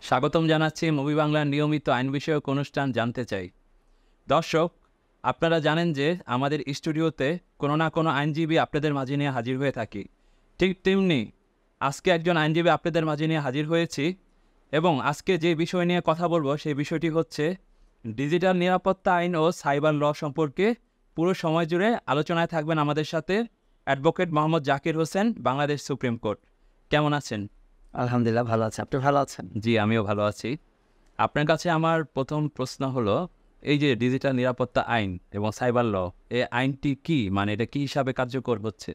স্বাগতম জানাচ্ছি মুভি বাংলার নিয়মিত আইন বিষয়ক অনুষ্ঠান জানতে চাই। দর্শক, আপনারা জানেন যে আমাদের স্টুডিওতে কোনো না কোনো আইনজীবী আপনাদের মাঝে নিয়ে হাজির হয়ে থাকি। ঠিক তেমনি আজকে একজন আইনজীবী আপনাদের মাঝে নিয়ে হাজির হয়েছি এবং আজকে যে বিষয় নিয়ে কথা বলবো সেই বিষয়টি হচ্ছে ডিজিটাল নিরাপত্তা আইন ও সাইবার ল সম্পর্কে। পুরো সময় জুড়ে আলোচনায় থাকবেন আমাদের সাথে advocate Mohammad Zakir Hossain, Bangladesh Supreme court. কেমন আছেন? আলহামদুলিল্লাহ ভালো আছে। আপনি ভালো আছেন? জি, আমিও ভালো আছি। আপনার কাছে আমার প্রথম প্রশ্ন হলো, এই যে ডিজিটাল নিরাপত্তা আইন এবং সাইবার ল, এই আইনটি কি, মানে এটা কি হিসাবে কার্যকর হচ্ছে?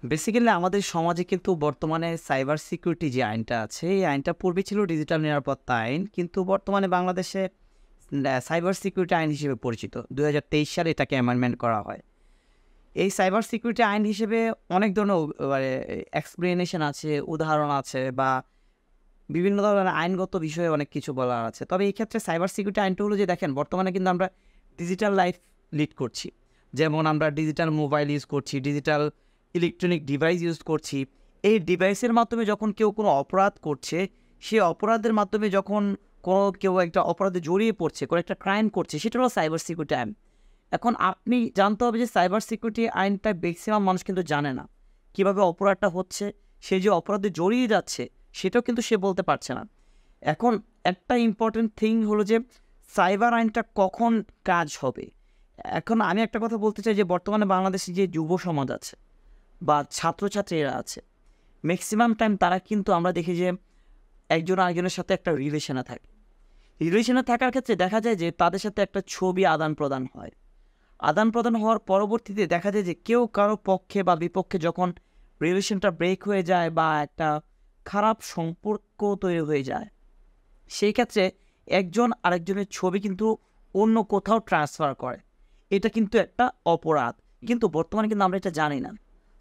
বেসিক্যালি আমাদের সমাজে কিন্তু বর্তমানে সাইবার সিকিউরিটি যে আইনটা আছে, এই আইনটা পূর্বে ছিল ডিজিটাল নিরাপত্তা আইন, কিন্তু বর্তমানে বাংলাদেশে সাইবার সিকিউরিটি আইন হিসেবে পরিচিত। 2023 সালে এটাকে অ্যামেন্ডমেন্ট করা হয়। এই সাইবার সিকিউরিটি আইন হিসেবে অনেক ধরনের এক্সপ্লেনেশন আছে, উদাহরণ আছে, বা বিভিন্ন ধরনের আইনগত বিষয়ে অনেক কিছু বলার আছে। তবে এই ক্ষেত্রে সাইবার সিকিউরিটি আইনটা হলো যে, দেখেন, বর্তমানে কিন্তু আমরা ডিজিটাল লাইফ লিড করছি। যেমন আমরা ডিজিটাল মোবাইল ইউজ করছি, ডিজিটাল ইলেকট্রনিক ডিভাইস ইউজ করছি। এই ডিভাইসের মাধ্যমে যখন কেউ কোনো অপরাধ করছে, সেই অপরাধের মাধ্যমে যখন কেউ একটা অপরাধে জড়িয়ে পড়ছে, কোনো একটা ক্রাইম করছে, সেটা হলো সাইবার সিকিউরিটি আইন। এখন আপনি জানতে হবে যে সাইবার সিকিউরিটি আইনটা ম্যাক্সিমাম মানুষ কিন্তু জানে না। কীভাবে অপরাধটা হচ্ছে, সে যে অপরাধে জড়িয়ে যাচ্ছে সেটাও কিন্তু সে বলতে পারছে না। এখন একটা ইম্পর্টেন্ট থিং হলো যে সাইবার আইনটা কখন কাজ হবে। এখন আমি একটা কথা বলতে চাই যে বর্তমানে বাংলাদেশে যে যুব সমাজ আছে বা ছাত্রছাত্রীরা আছে, ম্যাক্সিমাম টাইম তারা কিন্তু আমরা দেখি যে একজন আরেকজনের সাথে একটা রিলেশনে থাকে। রিলেশনে থাকার ক্ষেত্রে দেখা যায় যে তাদের সাথে একটা ছবি আদান প্রদান হয়। আদান প্রদান হওয়ার পরবর্তীতে দেখা যায় যে কেউ কারো পক্ষে বা বিপক্ষে যখন রিলেশনটা ব্রেক হয়ে যায় বা একটা খারাপ সম্পর্ক তৈরি হয়ে যায়, সেই ক্ষেত্রে একজন আরেকজনের ছবি কিন্তু অন্য কোথাও ট্রান্সফার করে। এটা কিন্তু একটা অপরাধ, কিন্তু বর্তমানে কিন্তু আমরা এটা জানি না।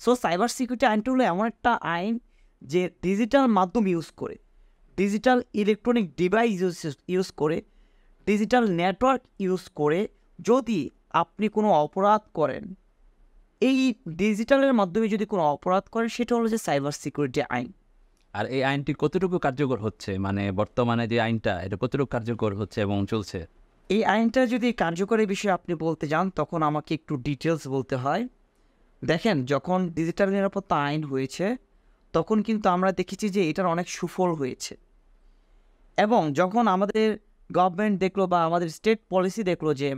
সো সাইবার সিকিউরিটি আইনটা হলো এমন একটা আইন যে ডিজিটাল মাধ্যম ইউজ করে, ডিজিটাল ইলেকট্রনিক ডিভাইস ইউজ করে, ডিজিটাল নেটওয়ার্ক ইউজ করে যদি আপনি কোনো অপরাধ করেন, এই ডিজিটালের মাধ্যমে যদি কোনো অপরাধ করেন, সেটা হলো যে সাইবার সিকিউরিটি আইন। আর এই আইনটি কতটুকু কার্যকর হচ্ছে, মানে বর্তমানে যে আইনটা, এটা কতটুকু কার্যকর হচ্ছে এবং চলছে? এই আইনটা যদি কার্যকরী বিষয়ে আপনি বলতে যান, তখন আমাকে একটু ডিটেলস বলতে হয়। দেখেন, যখন ডিজিটাল নিরাপত্তা আইন হয়েছে, তখন কিন্তু আমরা দেখেছি যে এটার অনেক সুফল হয়েছে। এবং যখন আমাদের গভর্নমেন্ট দেখলো বা আমাদের স্টেট পলিসি দেখলো যে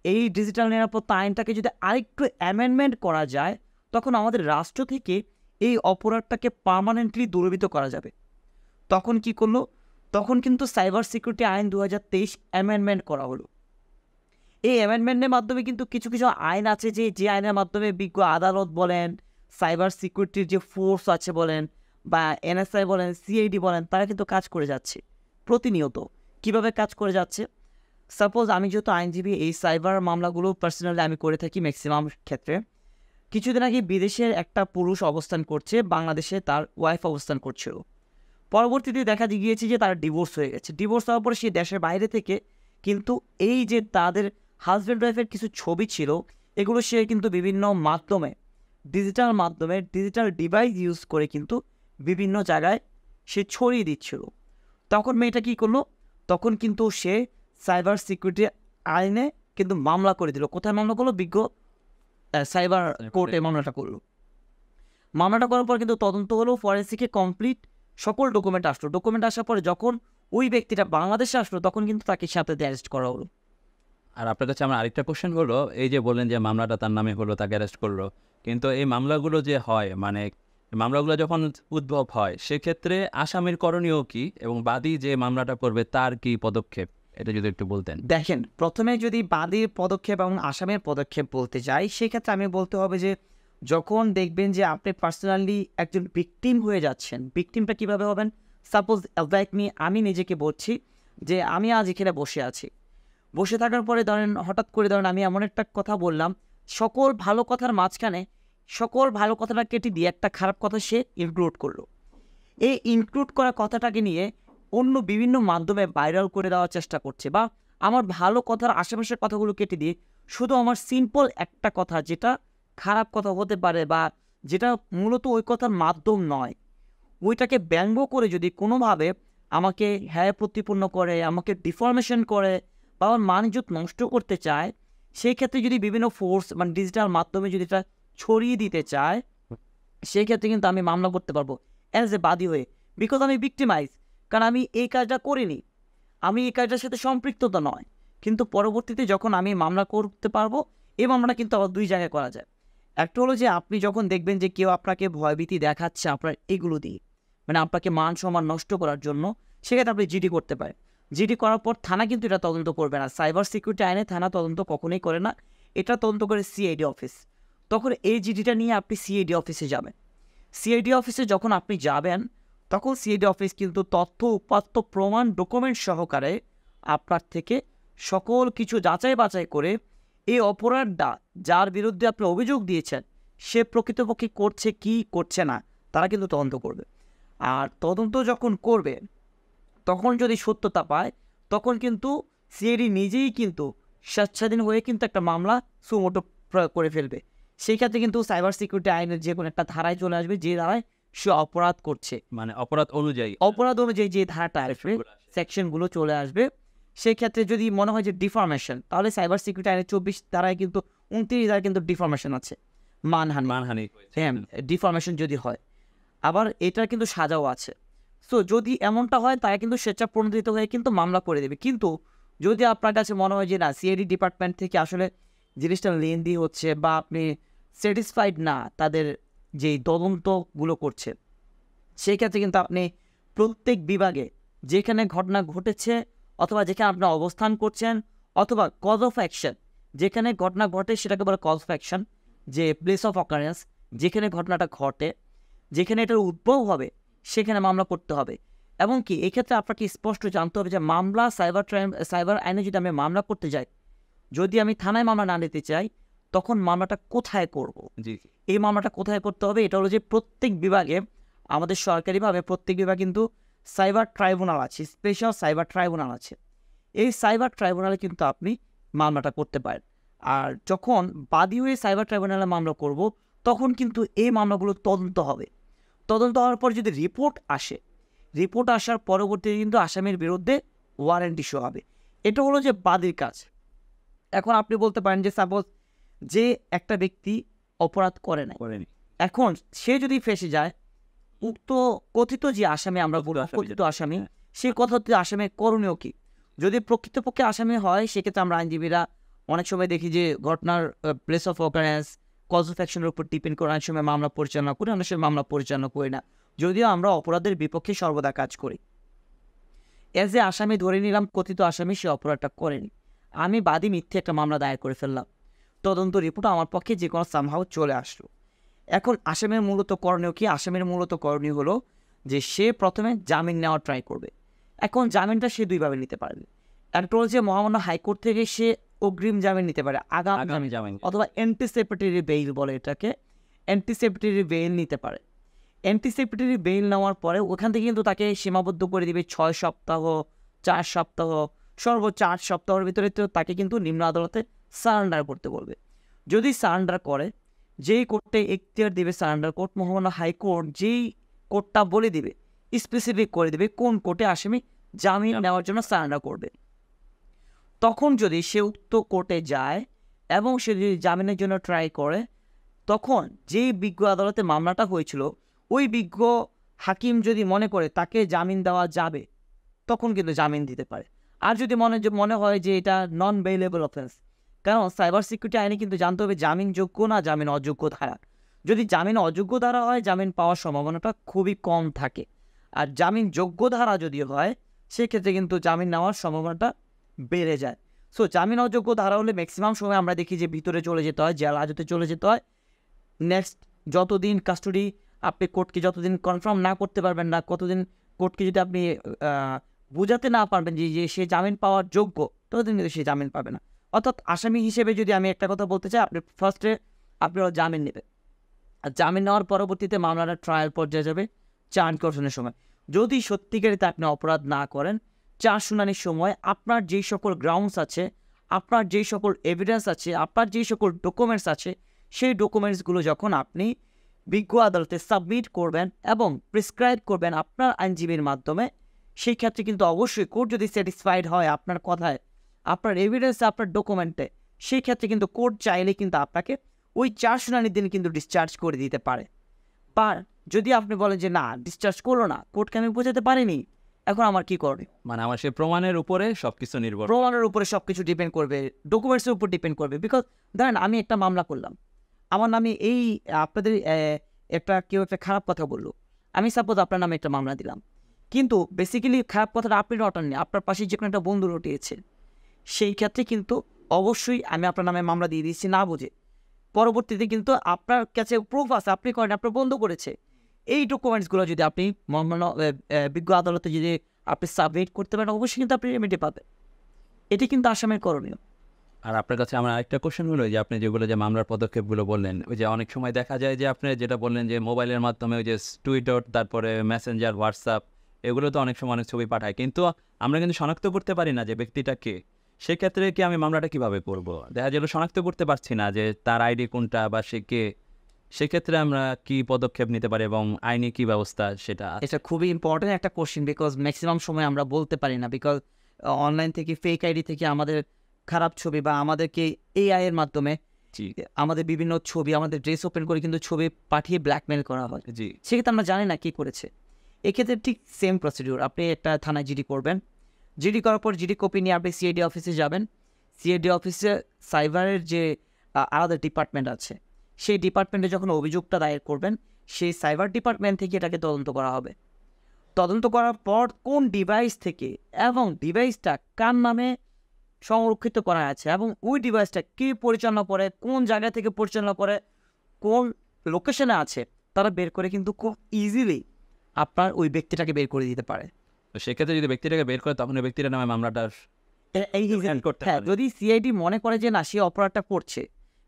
এই ডিজিটাল নিরাপত্তা আইনটাকে যদি আরেকটু অ্যামেন্ডমেন্ট করা যায়, তখন আমাদের রাষ্ট্র থেকে এই অপরাধটাকে পার্মানেন্টলি দূরীভূত করা যাবে। তখন কি করলো? তখন কিন্তু সাইবার সিকিউরিটি আইন 2023 অ্যামেন্ডমেন্ট করা হলো। এই অ্যামেন্ডমেন্টের মাধ্যমে কিন্তু কিছু কিছু আইন আছে যে আইনের মাধ্যমে বিজ্ঞ আদালত বলেন, সাইবার সিকিউরিটির যে ফোর্স আছে বলেন, বা এনএসআই বলেন, সিআইডি বলেন, তারা কিন্তু কাজ করে যাচ্ছে প্রতিনিয়ত। কিভাবে কাজ করে যাচ্ছে? সাপোজ আমি যেহেতু আইনজীবী, এই সাইবার মামলাগুলো পার্সোনালি আমি করে থাকি ম্যাক্সিমাম ক্ষেত্রে। কিছুদিন আগে বিদেশের একটা পুরুষ অবস্থান করছে, বাংলাদেশে তার ওয়াইফ অবস্থান করছিল। পরবর্তীতে দেখা গিয়েছে যে তার ডিভোর্স হয়ে গেছে। ডিভোর্স হওয়ার পরে সে দেশের বাইরে থেকে কিন্তু এই যে তাদের হাজব্যান্ড ওয়াইফের কিছু ছবি ছিল, এগুলো সে কিন্তু বিভিন্ন মাধ্যমে, ডিজিটাল ডিভাইস ইউজ করে কিন্তু বিভিন্ন জায়গায় সে ছড়িয়ে দিচ্ছিল। তখন মেয়েটা কী করলো? তখন কিন্তু সে সাইবার সিকিউরিটি আইনে কিন্তু মামলা করে দিল। কোথায় মামলা করলো? বিজ্ঞ সাইবার কোর্টে মামলাটা করলো। মামলাটা করার পর কিন্তু তদন্ত হলো, ফরেন্সিকে কমপ্লিট সকল ডকুমেন্ট আসলো। ডকুমেন্ট আসার পরে যখন ওই ব্যক্তিটা বাংলাদেশে আসলো, তখন কিন্তু তাকে সাথে অ্যারেস্ট করা হলো। আর আপনার কাছে আমার আরেকটা কোশ্চেন হলো, এই যে বললেন যে মামলাটা তার নামে হলো, তাকে অ্যারেস্ট করলো, কিন্তু এই মামলাগুলো যে হয়, মানে মামলাগুলো যখন উদ্ভব হয়, সেক্ষেত্রে আসামির করণীয় কি এবং বাদী যে মামলাটা করবে তার কি পদক্ষেপ, এটা যদি একটু বলতেন। দেখেন, প্রথমে যদি বাদীর পদক্ষেপ এবং আসামের পদক্ষেপ বলতে যাই, সেক্ষেত্রে আমি বলতে হবে যে যখন দেখবেন যে আপনি পার্সোনালি একজন ভিকটিম হয়ে যাচ্ছেন, ভিকটিমটা কীভাবে হবেন? সাপোজ লাইক মি, আমি নিজেকে বলছি যে আমি আজ এখানে বসে আছি। বসে থাকার পরে হঠাৎ করে আমি এমন একটা কথা বললাম, সকল ভালো কথার মাঝখানে সকল ভালো কথাটা কেটে দিয়ে একটা খারাপ কথা সে ইনক্লুড করলো। এই ইনক্লুড করা কথাটাকে নিয়ে অন্য বিভিন্ন মাধ্যমে ভাইরাল করে দেওয়ার চেষ্টা করছে, বা আমার ভালো কথার আশেপাশের কথাগুলো কেটে দিয়ে শুধু আমার সিম্পল একটা কথা, যেটা খারাপ কথা হতে পারে বা যেটা মূলত ওই কথার মাধ্যম নয়, ওইটাকে ব্যঙ্গ করে যদি কোনোভাবে আমাকে হ্যায় প্রতিপন্ন করে, আমাকে ডিফরমেশন করে বা আমার মান-ইজ্জত নষ্ট করতে চায়, সেই ক্ষেত্রে যদি বিভিন্ন ফোর্স মানে ডিজিটাল মাধ্যমে যদি এটা ছড়িয়ে দিতে চায়, সেই ক্ষেত্রে কিন্তু আমি মামলা করতে পারবো অ্যাজ এ বাদী হয়ে, বিকজ আমি ভিক্টিমাইজ, কারণ আমি এই কাজটা করিনি, আমি এই কাজটার সাথে সম্পৃক্ততা নয়। কিন্তু পরবর্তীতে যখন আমি মামলা করতে পারবো, এই মামলাটা কিন্তু আবার দুই জায়গায় করা যায়। একটা হলো যে আপনি যখন দেখবেন যে কেউ আপনাকে ভয়ভীতি দেখাচ্ছে আপনার এগুলো দিয়ে, মানে আপনাকে মান সম্মান নষ্ট করার জন্য, সেক্ষেত্রে আপনি জিডি করতে পারেন। জিডি করার পর থানা কিন্তু এটা তদন্ত করবে না। সাইবার সিকিউরিটি আইনে থানা তদন্ত কখনোই করে না, এটা তদন্ত করে সিআইডি অফিস। তখন এই জিডিটা নিয়ে আপনি সিআইডি অফিসে যাবেন। সিআইডি অফিসে যখন আপনি যাবেন, তখন সিআইডি অফিস কিন্তু তথ্য উপাত্ত প্রমাণ ডকুমেন্ট সহকারে আপনার থেকে সকল কিছু যাচাই বাছাই করে এই অপরাধটা যার বিরুদ্ধে আপনি অভিযোগ দিয়েছেন সে প্রকৃতপক্ষে করছে কি করছে না তারা কিন্তু তদন্ত করবে। আর তদন্ত যখন করবে তখন যদি সত্যতা পায়, তখন কিন্তু সিআইডি নিজেই কিন্তু স্বেচ্ছাধীন হয়ে কিন্তু একটা মামলা সুমোটো প্রয়োগ করে ফেলবে। সেই ক্ষেত্রে কিন্তু সাইবার সিকিউরিটি আইনের যে কোনো একটা ধারায় চলে আসবে, যে ধারায় সে অপরাধ করছে, মানে অপরাধ অনুযায়ী যে ধারাটা আসবে, সেকশনগুলো চলে আসবে। সেই ক্ষেত্রে যদি মনে হয় যে ডিফরমেশন, তাহলে সাইবার সিকিউরিটি আইনের 24 ধারায় কিন্তু 29 ধারায় কিন্তু ডিফরমেশন আছে, মানহানি। হ্যাঁ, ডিফরমেশন যদি হয়, আবার এটার কিন্তু সাজাও আছে। সো যদি এমনটা হয় তারা কিন্তু স্বেচ্ছাপ্রণোদিত হয়ে কিন্তু মামলা করে দেবে। কিন্তু যদি আপনার কাছে মনে হয় যে না, সিআইডি ডিপার্টমেন্ট থেকে আসলে জিনিসটা লেন্দি হচ্ছে বা আপনি স্যাটিসফাইড না তাদের যেই তদন্তগুলো করছে, সেই ক্ষেত্রে কিন্তু আপনি প্রত্যেক বিভাগে যেখানে ঘটনা ঘটেছে অথবা যেখানে আপনি অবস্থান করছেন অথবা কজ অফ অ্যাকশন, যেখানে ঘটনা ঘটে সেটাকে বলে কজ অফ অ্যাকশন, যে প্লেস অফ অকারেন্স, যেখানে ঘটনাটা ঘটে, যেখানে এটার উদ্ভব হবে সেখানে মামলা করতে হবে। এবং কি এক্ষেত্রে আপনাকে স্পষ্ট জানতে হবে যে মামলা সাইবার আইনে যদি আমি মামলা করতে যাই, যদি আমি থানায় মামলা না নিতে চাই, তখন মামলাটা কোথায় করব? এই মামলাটা কোথায় করতে হবে? এটা হলো যে প্রত্যেক বিভাগে, আমাদের সরকারিভাবে প্রত্যেক বিভাগে কিন্তু সাইবার ট্রাইব্যুনাল আছে, স্পেশাল সাইবার ট্রাইব্যুনাল আছে। এই সাইবার ট্রাইব্যুনালে কিন্তু আপনি মামলাটা করতে পারেন। আর যখন বাদী হয়ে সাইবার ট্রাইব্যুনালে মামলা করব, তখন কিন্তু এই মামলাগুলো তদন্ত হবে। তদন্ত হওয়ার পর যদি রিপোর্ট আসে, রিপোর্ট আসার পরবর্তীতে কিন্তু আসামির বিরুদ্ধে ওয়ারেন্ট ইস্যু হবে। এটা হলো যে বাদীর কাজ। এখন আপনি বলতে পারেন যে সাপোজ যে একটা ব্যক্তি অপরাধ করেনি, এখন সে যদি ফেঁসে যায়, উক্ত কথিত যে আসামি, আমরা বলব কথিত আসামি, সেই কথিত আসামি করণীয় কি? যদি প্রকৃতপক্ষে আসামি হয়, সেক্ষেত্রে আমরা আইনজীবীরা অনেক সময় দেখি যে ঘটনার place of occurrence, cause of অ্যাকশনের উপর ডিপেন্ড করে অনেক সময় মামলা পরিচালনা করি, অনেক সময় মামলা পরিচালনা করি না, যদিও আমরা অপরাধের বিপক্ষে সর্বদা কাজ করি। এজ এ আসামি ধরে নিলাম কথিত আসামি সে অপরাধটা করেনি, আমি বাদী মিথ্যে একটা মামলা দায়ের করে ফেললাম, তদন্ত রিপোর্ট আমার পক্ষে যে কোনো সামহাও চলে আসলো। এখন আসামির মূলত করণীয় কি? আসামির মূলত করণীয় হলো যে সে প্রথমে জামিন নেওয়ার ট্রাই করবে। এখন জামিনটা সে দুইভাবে নিতে পারবে। একটা হলো যে মহামান্য হাইকোর্ট থেকে সে অগ্রিম জামিন নিতে পারে, আগামী জামিন, অথবা অ্যান্টিসিপেটরি বেইল বলে এটাকে, অ্যান্টিসিপেটরি বেইল নিতে পারে। অ্যান্টিসিপেটরি বেইল নেওয়ার পরে ওখান থেকে কিন্তু তাকে সীমাবদ্ধ করে দিবে 6 সপ্তাহ, 4 সপ্তাহ, সর্বোচ্চ 8 সপ্তাহের ভিতরে তো তাকে কিন্তু নিম্ন আদালতে সারেন্ডার করতে বলবে। যদি সারেন্ডার করে, যেই কোর্টে এখতিয়ার দেবে সারেন্ডার কোর্ট, মহামান্য হাইকোর্ট যেই কোর্টটা বলে দিবে, স্পেসিফিক করে দেবে কোন কোর্টে আসামি জামিন নেওয়ার জন্য সারেন্ডার করবে, তখন যদি সে উক্ত কোর্টে যায় এবং সে যদি জামিনের জন্য ট্রাই করে, তখন যেই বিজ্ঞ আদালতে মামলাটা হয়েছিল ওই বিজ্ঞ হাকিম যদি মনে করে তাকে জামিন দেওয়া যাবে, তখন কিন্তু জামিন দিতে পারে। আর যদি মনে হয় যে এটা নন বেইলেবল অফেন্স, কারণ সাইবার সিকিউরিটি আইনে কিন্তু জানতে হবে জামিনযোগ্য না জামিন অযোগ্য ধারা। যদি জামিন অযোগ্য ধারা হয়, জামিন পাওয়ার সম্ভাবনাটা খুবই কম থাকে। আর জামিন যোগ্য ধারা যদি হয়, সেক্ষেত্রে কিন্তু জামিন নেওয়ার সম্ভাবনাটা বেড়ে যায়। সো জামিন অযোগ্য ধারা হলে ম্যাক্সিমাম সময় আমরা দেখি যে ভিতরে চলে যেতে হয়, জেল হাজতে চলে যেতে হয়। নেক্সট যতদিন কাস্টডি আপনি কোর্টকে যতদিন কনফার্ম না করতে পারবেন না, কতদিন কোর্টকে যদি আপনি বোঝাতে না পারবেন যে সে জামিন পাওয়ার যোগ্য, ততদিন কিন্তু সে জামিন পাবে না। অর্থাৎ আসামি হিসেবে যদি আমি একটা কথা বলতে চাই, আপনি ফার্স্টে আপনারা জামিন নেবেন, আর জামিন নেওয়ার পরবর্তীতে মামলাটা ট্রায়াল পর্যায়ে যাবে চার্জ গঠনের সময়। যদি সত্যিকারিতে আপনি অপরাধ না করেন, চার্জ শুনানির সময় আপনার যেই সকল গ্রাউন্ডস আছে, আপনার যেই সকল এভিডেন্স আছে, আপনার যেই সকল ডকুমেন্টস আছে, সেই ডকুমেন্টসগুলো যখন আপনি বিজ্ঞ আদালতে সাবমিট করবেন এবং প্রেসক্রাইব করবেন আপনার আইনজীবীর মাধ্যমে, সেই ক্ষেত্রে কিন্তু অবশ্যই কোর্ট যদি স্যাটিসফাইড হয় আপনার কথায়, আপনার এভিডেন্সে, আপনার ডকুমেন্টে, সেই ক্ষেত্রে কিন্তু কোর্ট চাইলে কিন্তু আপনাকে ওই 4 শুনানির দিন কিন্তু ডিসচার্জ করে দিতে পারে। বা যদি আপনি বলেন যে না ডিসচার্জ করলো না, কোর্টকে আমি বোঝাতে পারিনি, এখন আমার কি করবে? মানে আমার সেই প্রমাণের উপরে সবকিছু নির্ভর। প্রমাণের উপরে সব কিছু ডিপেন্ড করবে, ডকুমেন্টসের উপর ডিপেন্ড করবে। বিকজ ধরেন আমি একটা মামলা করলাম, আমার নামে এই আপনাদের কেউ একটা খারাপ কথা বললো, আমি সাপোজ আপনার নামে একটা মামলা দিলাম, কিন্তু বেসিক্যালি খারাপ কথাটা আপনি রটাননি, আপনার পাশে যে কোনো একটা বন্ধু রটিয়েছে। সেই ক্ষেত্রে কিন্তু অবশ্যই আমি আপনার নামে মামলা দিয়ে দিচ্ছি না বুঝে। পরবর্তীতে কিন্তু আপনার কাছে প্রুফ আছে, আপনি করেন, আপনার বন্ধু করেছে, এই ডকুমেন্টসগুলো যদি আপনি বিজ্ঞ আদালতে যদি আপনি সাবমিট করতে পারেন, অবশ্যই কিন্তু আপনি রেমেডি পাবেন। এটি কিন্তু আসামের করণীয়। আর আপনার কাছে আমার আরেকটা কোশ্চেন হলো যে আপনি যেগুলো যে মামলার পদক্ষেপগুলো বললেন, ওই যে অনেক সময় দেখা যায় যে আপনি যেটা বললেন যে মোবাইলের মাধ্যমে ওই যে টুইটার, তারপরে মেসেঞ্জার, হোয়াটসঅ্যাপ, এগুলো তো অনেক সময় অনেক ছবি পাঠায়, কিন্তু আমরা কিন্তু শনাক্ত করতে পারি না যে ব্যক্তিটা কে। সেক্ষেত্রে কি আমি মামলাটা কিভাবে করব? দেখা গেল শনাক্ত করতে পারছি না যে তার আইডি কোনটা বা সে কে। সেক্ষেত্রে আমরা কি পদক্ষেপ নিতে পারি এবং আইনি কি ব্যবস্থা সেটা? এটা খুবই ইম্পর্টেন্ট একটা কোশ্চেন, বিকজ ম্যাক্সিমাম সময় আমরা বলতে পারি না, বিকজ অনলাইন থেকে ফেক আইডি থেকে আমাদের খারাপ ছবি বা আমাদেরকে এআই এর মাধ্যমে জি আমাদের বিভিন্ন ছবি, আমাদের ড্রেস ওপেন করে কিন্তু ছবি পাঠিয়ে ব্ল্যাকমেল করা হয়। জি সেক্ষেত্রে আমরা জানি না কী করেছে। এক্ষেত্রে ঠিক সেম প্রসিডিউর, আপনি একটা থানায় জিডি করবেন, জিডি করার পর জিডি কপি নিয়ে আপনি সিআইডি অফিসে যাবেন। সিআইডি অফিসে সাইবারের যে আলাদা ডিপার্টমেন্ট আছে, সেই ডিপার্টমেন্টে যখন অভিযোগটা দায়ের করবেন, সেই সাইবার ডিপার্টমেন্ট থেকে এটাকে তদন্ত করা হবে। তদন্ত করার পর কোন ডিভাইস থেকে এবং ডিভাইসটা কার নামে সংরক্ষিত করা আছে এবং ওই ডিভাইসটা কে পরিচালনা করে, কোন জায়গা থেকে পরিচালনা করে, কোন লোকেশনে আছে, তারা বের করে কিন্তু খুব ইজিলি আপনার ওই ব্যক্তিটাকে বের করে দিতে পারে। তো সেক্ষেত্রে যদি ব্যক্তিটাকে বের করে তখন ওই ব্যক্তিটার নামে মামলাটা হ্যাঁ, যদি সিআইডি মনে করে যে না সে অপরাধটা করছে,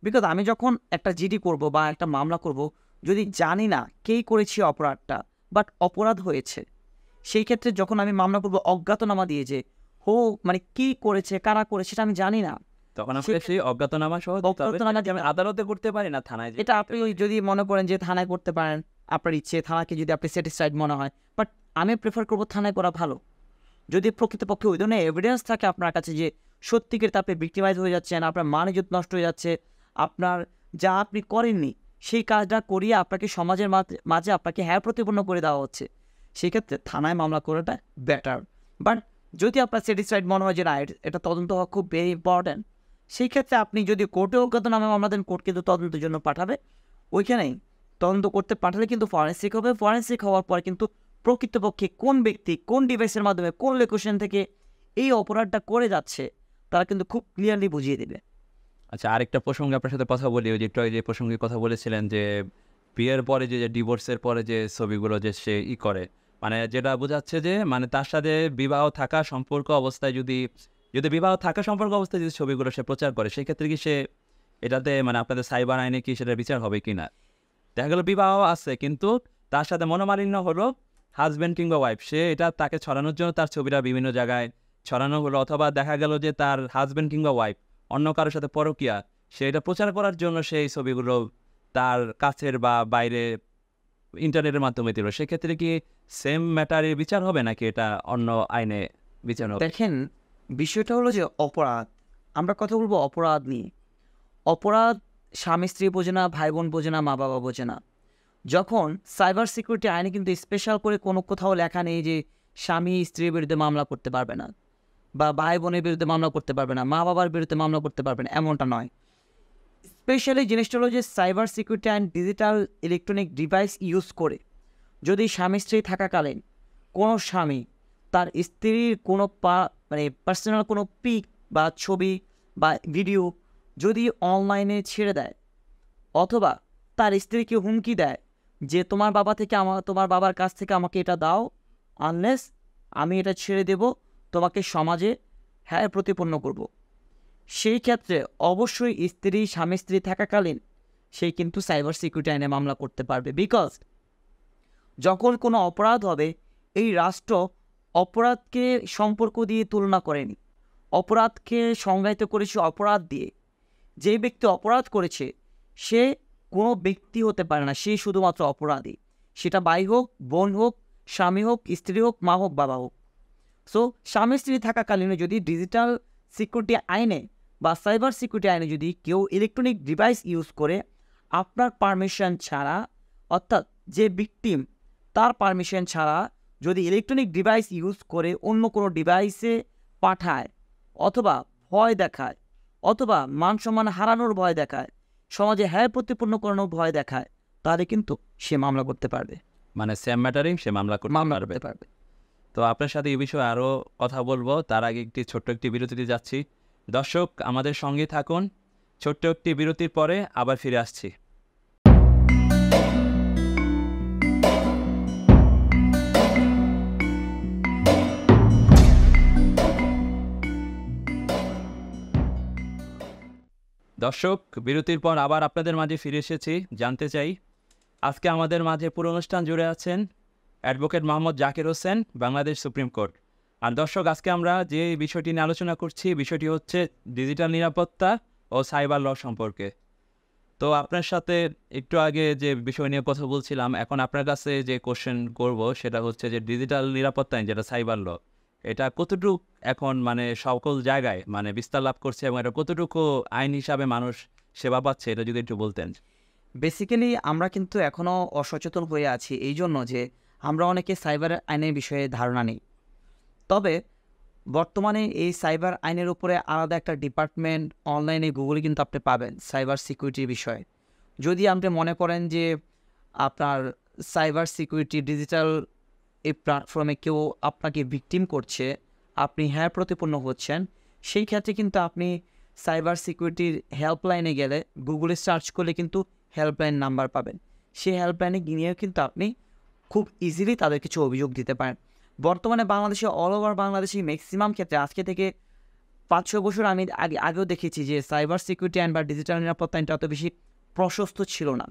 বিকজ আমি যখন একটা জিডি করব বা একটা মামলা করব, যদি জানি না কে করেছে অপরাধটা, বাট অপরাধ হয়েছে, সেই ক্ষেত্রে যখন আমি মামলা করব অজ্ঞাতনামা দিয়ে যে মানে কি করেছে, কারা করেছে সেটা আমি জানি না, তখন আমাকে সেই অজ্ঞাতনামা সহ দিতে হবে। অজ্ঞাতনামা আমি আদালতে করতে পারি না, থানায় এটা আপনি যদি মনে করেন যে থানায় করতে পারেন, আপনার ইচ্ছে, থানাকে যদি আপনি স্যাটিসফাইড মনে হয়, বাট আমি প্রেফার করবো থানায় করা ভালো। যদি প্রকৃতপক্ষে ওই ধরনের এভিডেন্স থাকে আপনার কাছে যে সত্যিকার আপনি ভিক্টিমাইজ হয়ে যাচ্ছেন, আপনার মান ইজ্জত নষ্ট হয়ে যাচ্ছে, আপনার যা আপনি করেননি সেই কাজটা করিয়ে আপনাকে সমাজের মাঝে আপনাকে হ্যাঁ প্রতিপন্ন করে দেওয়া হচ্ছে, সেক্ষেত্রে থানায় মামলা করাটা বেটার। বাট যদি আপনার স্যাটিসফাইড মনে হয় যে না এটা তদন্ত হওয়া খুব ভেরি ইম্পর্ট্যান্ট, সেই ক্ষেত্রে আপনি যদি কোর্টে অজ্ঞাতনামা মামলা দেন, কোর্ট কিন্তু তদন্তের জন্য পাঠাবে। ওইখানেই তদন্ত করতে পাঠালে কিন্তু ফরেন্সিক হবে, ফরেন্সিক হওয়ার পর কিন্তু প্রকৃতপক্ষে কোন ব্যক্তি কোন ডিভাইসের মাধ্যমে কোন লোকেশন থেকে এই অপরাধটা করে যাচ্ছে, তারা কিন্তু খুব ক্লিয়ারলি বুঝিয়ে দেবে। আচ্ছা, আরেকটা প্রসঙ্গে আপনার সাথে কথা বলি। ওই যে একটু আগে যে প্রসঙ্গে কথা বলেছিলেন যে বিয়ের পরে যে ডিভোর্সের পরে যে ছবিগুলো যে সে করে, মানে যেটা বোঝাচ্ছে যে মানে তার সাথে বিবাহ থাকা সম্পর্ক অবস্থায় যদি বিবাহ থাকা সম্পর্ক অবস্থায় যদি ছবিগুলো সে প্রচার করে, সেক্ষেত্রে কি সে এটাতে মানে আপনাদের সাইবার আইনে কি সেটার বিচার হবে কি না? দেখা গেলো বিবাহ আছে কিন্তু তার সাথে মনোমালিন্য হলো হাজব্যান্ড কিংবা ওয়াইফ, সে এটা তাকে ছড়ানোর জন্য তার ছবিটা বিভিন্ন জায়গায় ছড়ানো হলো, অথবা দেখা গেল যে তার হাজব্যান্ড কিংবা ওয়াইফ অন্য কারোর সাথে পরকীয়া, সে এটা প্রচার করার জন্য সেই ছবিগুলো তার কাছের বা বাইরে ইন্টারনেটের মাধ্যমে দিল, সেক্ষেত্রে কি সেম ম্যাটারের বিচার হবে নাকি এটা অন্য আইনে বিচার হবে? দেখেন, বিষয়টা হলো যে অপরাধ, আমরা কথা বলবো অপরাধ নিয়ে। অপরাধ স্বামী স্ত্রী বোঝে না, ভাই বোন বোঝে না, মা বাবা বোঝে না। যখন সাইবার সিকিউরিটি আইনে কিন্তু স্পেশাল করে কোনো কোথাও লেখা নেই যে স্বামী স্ত্রীর বিরুদ্ধে মামলা করতে পারবে না, বা ভাই বোনের বিরুদ্ধে মামলা করতে পারবে না, মা বাবার বিরুদ্ধে মামলা করতে পারবে না, এমনটা নয়। স্পেশালি জিনিসটা হলো যে সাইবার সিকিউরিটি আইন ডিজিটাল ইলেকট্রনিক ডিভাইস ইউজ করে যদি স্বামী স্ত্রী থাকাকালীন কোনো স্বামী তার স্ত্রীর কোনো মানে পার্সোনাল কোনো পিক বা ছবি বা ভিডিও যদি অনলাইনে ছেড়ে দেয়, অথবা তার স্ত্রীকে হুমকি দেয় যে তোমার বাবার কাছ থেকে আমাকে এটা দাও, আনলেস আমি এটা ছেড়ে দেব, তোমাকে সমাজে হ্যাঁ প্রতিপন্ন করব, সেই ক্ষেত্রে অবশ্যই স্বামী স্ত্রী থাকাকালীন সেই কিন্তু সাইবার সিকিউরিটি আইনে মামলা করতে পারবে। বিকজ যখন কোনো অপরাধ হবে, এই রাষ্ট্র অপরাধকে সম্পর্ক দিয়ে তুলনা করেনি, অপরাধকে সংজ্ঞায়িত করেছে অপরাধ দিয়ে। যে ব্যক্তি অপরাধ করেছে সে কোনো ব্যক্তি হতে পারে না, সে শুধুমাত্র অপরাধী, সেটা ভাই হোক, বোন হোক, স্বামী হোক, স্ত্রী হোক, মা হোক, বাবা হোক, সো স্বামী স্ত্রী থাকাকালীন যদি ডিজিটাল সিকিউরিটি আইনে বা সাইবার সিকিউরিটি আইনে যদি কেউ ইলেকট্রনিক ডিভাইস ইউজ করে আপনার পারমিশন ছাড়া, অর্থাৎ যে ভিকটিম তার পারমিশন ছাড়া যদি ইলেকট্রনিক ডিভাইস ইউজ করে অন্য কোনো ডিভাইসে পাঠায় অথবা ভয় দেখায় অথবা মান সম্মান হারানোর ভয় দেখায়, সমাজে হ্যায় প্রতিপন্ন করানোর ভয় দেখায়, তাহলে কিন্তু সে মামলা করতে পারবে, মানে সেম ম্যাটারিং সে মামলা করতে পারবে। তো আপনার সাথে এই বিষয়ে আরও কথা বলবো, তার আগে ছোট্ট একটি বিরতিতে যাচ্ছি। দর্শক আমাদের সঙ্গে থাকুন, ছোট্ট একটি বিরতির পরে আবার ফিরে আসছি। দর্শক বিরতির পর আবার আপনাদের মাঝে ফিরে এসেছি। জানতে চাই আজকে আমাদের মাঝে পুরো অনুষ্ঠান জুড়ে আছেন advocate Mohammad Zakir Hossain, Bangladesh Supreme Court. আর দর্শক আজকে আমরা যে বিষয়টি নিয়ে আলোচনা করছি, বিষয়টি হচ্ছে ডিজিটাল নিরাপত্তা ও সাইবার ল সম্পর্কে। তো আপনার সাথে একটু আগে যে বিষয় নিয়ে কথা বলছিলাম, এখন আপনার কাছে যে কোশ্চেন করব সেটা হচ্ছে যে ডিজিটাল নিরাপত্তা যেটা সাইবার ল, এটা কতটুকু এখন মানে সকল জায়গায় মানে বিস্তার লাভ করছে এবং এটা কতটুকু আইন হিসাবে মানুষ সেবা পাচ্ছে, এটা যদি একটু বলতেন। বেসিক্যালি আমরা কিন্তু এখনও অসচেতন হয়ে আছি, এই জন্য যে আমরা অনেকে সাইবার আইনের বিষয়ে ধারণা নেই। তবে বর্তমানে এই সাইবার আইনের উপরে আলাদা একটা ডিপার্টমেন্ট অনলাইনে গুগলে কিন্তু আপনি পাবেন সাইবার সিকিউরিটির বিষয়ে। যদি আপনি মনে করেন যে আপনার সাইবার সিকিউরিটি ডিজিটাল এই প্ল্যাটফর্মে কেউ আপনাকে ভিকটিম করছে, আপনি হ্যাঁ প্রতিপন্ন হচ্ছেন, সেই ক্ষেত্রে কিন্তু আপনি সাইবার সিকিউরিটির হেল্পলাইনে গেলে গুগলে সার্চ করলে কিন্তু হেল্পলাইন নাম্বার পাবেন। সেই হেল্পলাইনে গিয়েও কিন্তু আপনি খুব ইজিলি তাদের কিছু অভিযোগ দিতে পারেন। বর্তমানে বাংলাদেশে অল ওভার বাংলাদেশি ম্যাক্সিমাম ক্ষেত্রে আজকে থেকে 5-6 বছর আমি আগেও দেখেছি যে সাইবার সিকিউরিটি আইন বা ডিজিটাল নিরাপত্তা আইনটা অত বেশি প্রশস্ত ছিল না,